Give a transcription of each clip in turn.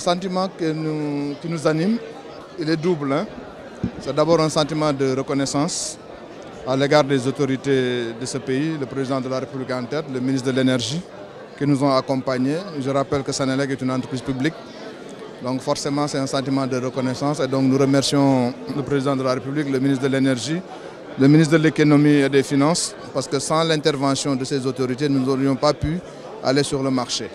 sentiment qui nous anime, il est double, hein. C'est d'abord un sentiment de reconnaissance à l'égard des autorités de ce pays, le président de la République en tête, le ministre de l'Énergie, qui nous ont accompagnés. Je rappelle que Senelec est une entreprise publique, donc forcément c'est un sentiment de reconnaissance. Et donc nous remercions le président de la République, le ministre de l'Énergie, le ministre de l'Économie et des Finances, parce que sans l'intervention de ces autorités, nous n'aurions pas pu aller sur le marché.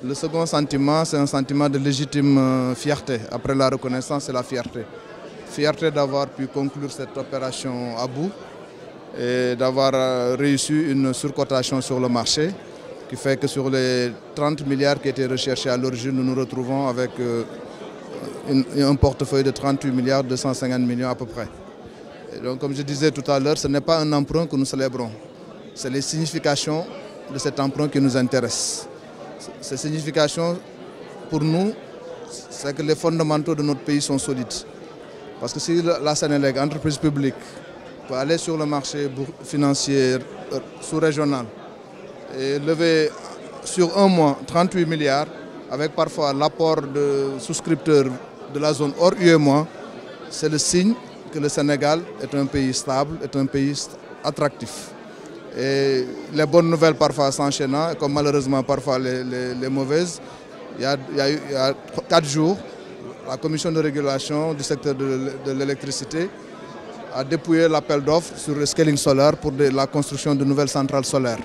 Le second sentiment, c'est un sentiment de légitime fierté. Après la reconnaissance, c'est la fierté. Fierté d'avoir pu conclure cette opération à bout et d'avoir réussi une surcotation sur le marché, qui fait que sur les 30 milliards qui étaient recherchés à l'origine, nous nous retrouvons avec un portefeuille de 38 milliards 250 millions à peu près. Et donc, comme je disais tout à l'heure, ce n'est pas un emprunt que nous célébrons, c'est les significations de cet emprunt qui nous intéressent. Ces significations, pour nous, c'est que les fondamentaux de notre pays sont solides. Parce que si la Senelec, entreprise publique, peut aller sur le marché financier sous-régional et lever sur un mois 38 milliards, avec parfois l'apport de souscripteurs de la zone hors UEMOA, c'est le signe que le Sénégal est un pays stable, est un pays attractif. Et les bonnes nouvelles parfois s'enchaînant, comme malheureusement parfois les mauvaises. Il y a 4 jours, la commission de régulation du secteur de l'électricité a dépouillé l'appel d'offres sur le scaling solaire pour la construction de nouvelles centrales solaires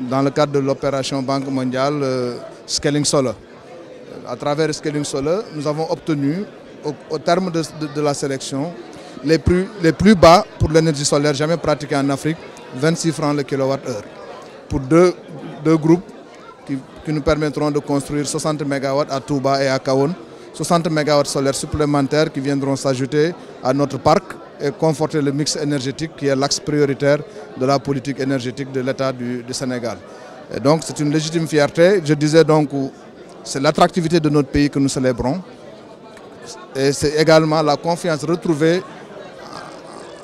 dans le cadre de l'opération Banque mondiale Scaling Solar. À travers Scaling Solar, nous avons obtenu, au terme de la sélection, les plus bas pour l'énergie solaire jamais pratiquée en Afrique, 26 francs le kilowattheure, pour deux groupes qui nous permettront de construire 60 MW à Touba et à Kahone, 60 MW solaires supplémentaires qui viendront s'ajouter à notre parc et conforter le mix énergétique qui est l'axe prioritaire de la politique énergétique de l'État du Sénégal. Et donc c'est une légitime fierté. Je disais donc c'est l'attractivité de notre pays que nous célébrons et c'est également la confiance retrouvée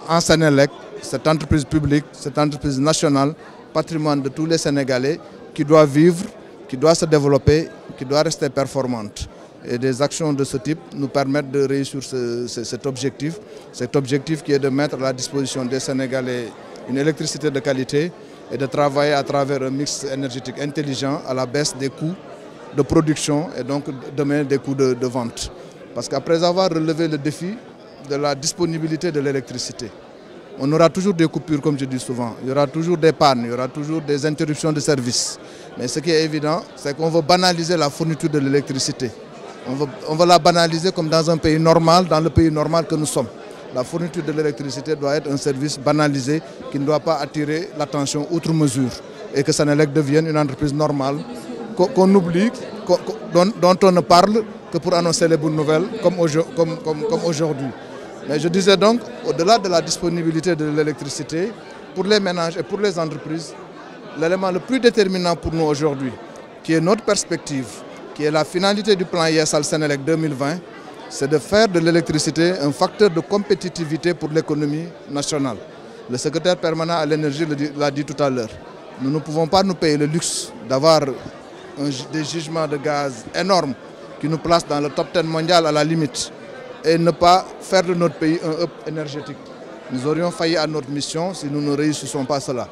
en Senelec, cette entreprise publique, cette entreprise nationale, patrimoine de tous les Sénégalais, qui doit vivre, qui doit se développer, qui doit rester performante. Et des actions de ce type nous permettent de réussir cet objectif qui est de mettre à la disposition des Sénégalais une électricité de qualité et de travailler à travers un mix énergétique intelligent à la baisse des coûts de production et donc demain des coûts de vente. Parce qu'après avoir relevé le défi de la disponibilité de l'électricité, on aura toujours des coupures, comme je dis souvent, il y aura toujours des pannes, il y aura toujours des interruptions de service. Mais ce qui est évident, c'est qu'on veut banaliser la fourniture de l'électricité. On veut la banaliser comme dans un pays normal, dans le pays normal que nous sommes. La fourniture de l'électricité doit être un service banalisé qui ne doit pas attirer l'attention outre mesure et que Senelec devienne une entreprise normale, qu'on oublie, dont on ne parle que pour annoncer les bonnes nouvelles comme aujourd'hui. Mais je disais donc, au-delà de la disponibilité de l'électricité, pour les ménages et pour les entreprises, l'élément le plus déterminant pour nous aujourd'hui, qui est notre perspective, qui est la finalité du plan ISAL Senelec 2020, c'est de faire de l'électricité un facteur de compétitivité pour l'économie nationale. Le secrétaire permanent à l'énergie l'a dit tout à l'heure. Nous ne pouvons pas nous payer le luxe d'avoir des gisements de gaz énormes qui nous placent dans le top 10 mondial à la limite et ne pas faire de notre pays un hub énergétique. Nous aurions failli à notre mission si nous ne réussissons pas cela.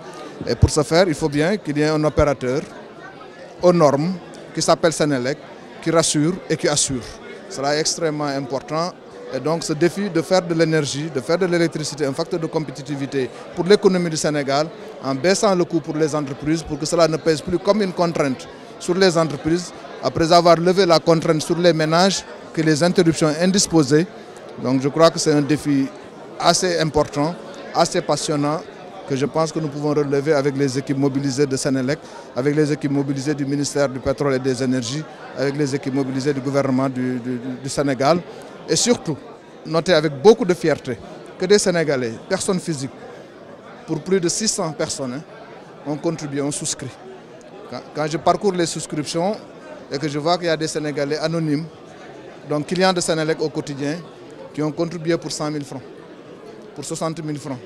Et pour ce faire, il faut bien qu'il y ait un opérateur aux normes qui s'appelle Senelec, qui rassure et qui assure. Cela est extrêmement important. Et donc ce défi de faire de l'énergie, de faire de l'électricité un facteur de compétitivité pour l'économie du Sénégal, en baissant le coût pour les entreprises, pour que cela ne pèse plus comme une contrainte sur les entreprises, après avoir levé la contrainte sur les ménages, que les interruptions indisposées. Donc je crois que c'est un défi assez important, assez passionnant, que je pense que nous pouvons relever avec les équipes mobilisées de Senelec, avec les équipes mobilisées du ministère du Pétrole et des Énergies, avec les équipes mobilisées du gouvernement du Sénégal. Et surtout, noter avec beaucoup de fierté que des Sénégalais, personnes physiques, pour plus de 600 personnes, ont contribué, ont souscrit. Quand je parcours les souscriptions et que je vois qu'il y a des Sénégalais anonymes, donc clients de Senelec au quotidien, qui ont contribué pour 100 000 francs, pour 60 000 francs,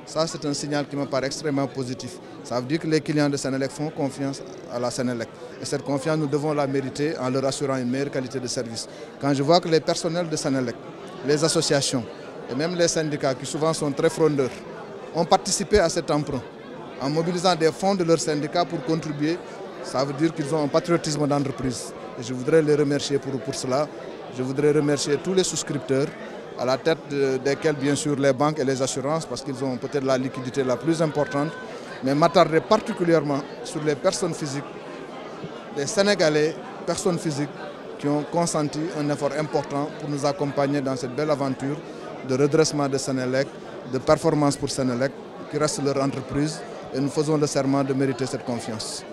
Ça, c'est un signal qui me paraît extrêmement positif. Ça veut dire que les clients de Senelec font confiance à la Senelec. Et cette confiance, nous devons la mériter en leur assurant une meilleure qualité de service. Quand je vois que les personnels de Senelec, les associations et même les syndicats, qui souvent sont très frondeurs, ont participé à cet emprunt en mobilisant des fonds de leurs syndicats pour contribuer, ça veut dire qu'ils ont un patriotisme d'entreprise. Et je voudrais les remercier pour cela. Je voudrais remercier tous les souscripteurs, à la tête desquels bien sûr les banques et les assurances, parce qu'ils ont peut-être la liquidité la plus importante, mais m'attarder particulièrement sur les personnes physiques, les Sénégalais, personnes physiques qui ont consenti un effort important pour nous accompagner dans cette belle aventure de redressement de Senelec, de performance pour Senelec, qui reste leur entreprise, et nous faisons le serment de mériter cette confiance.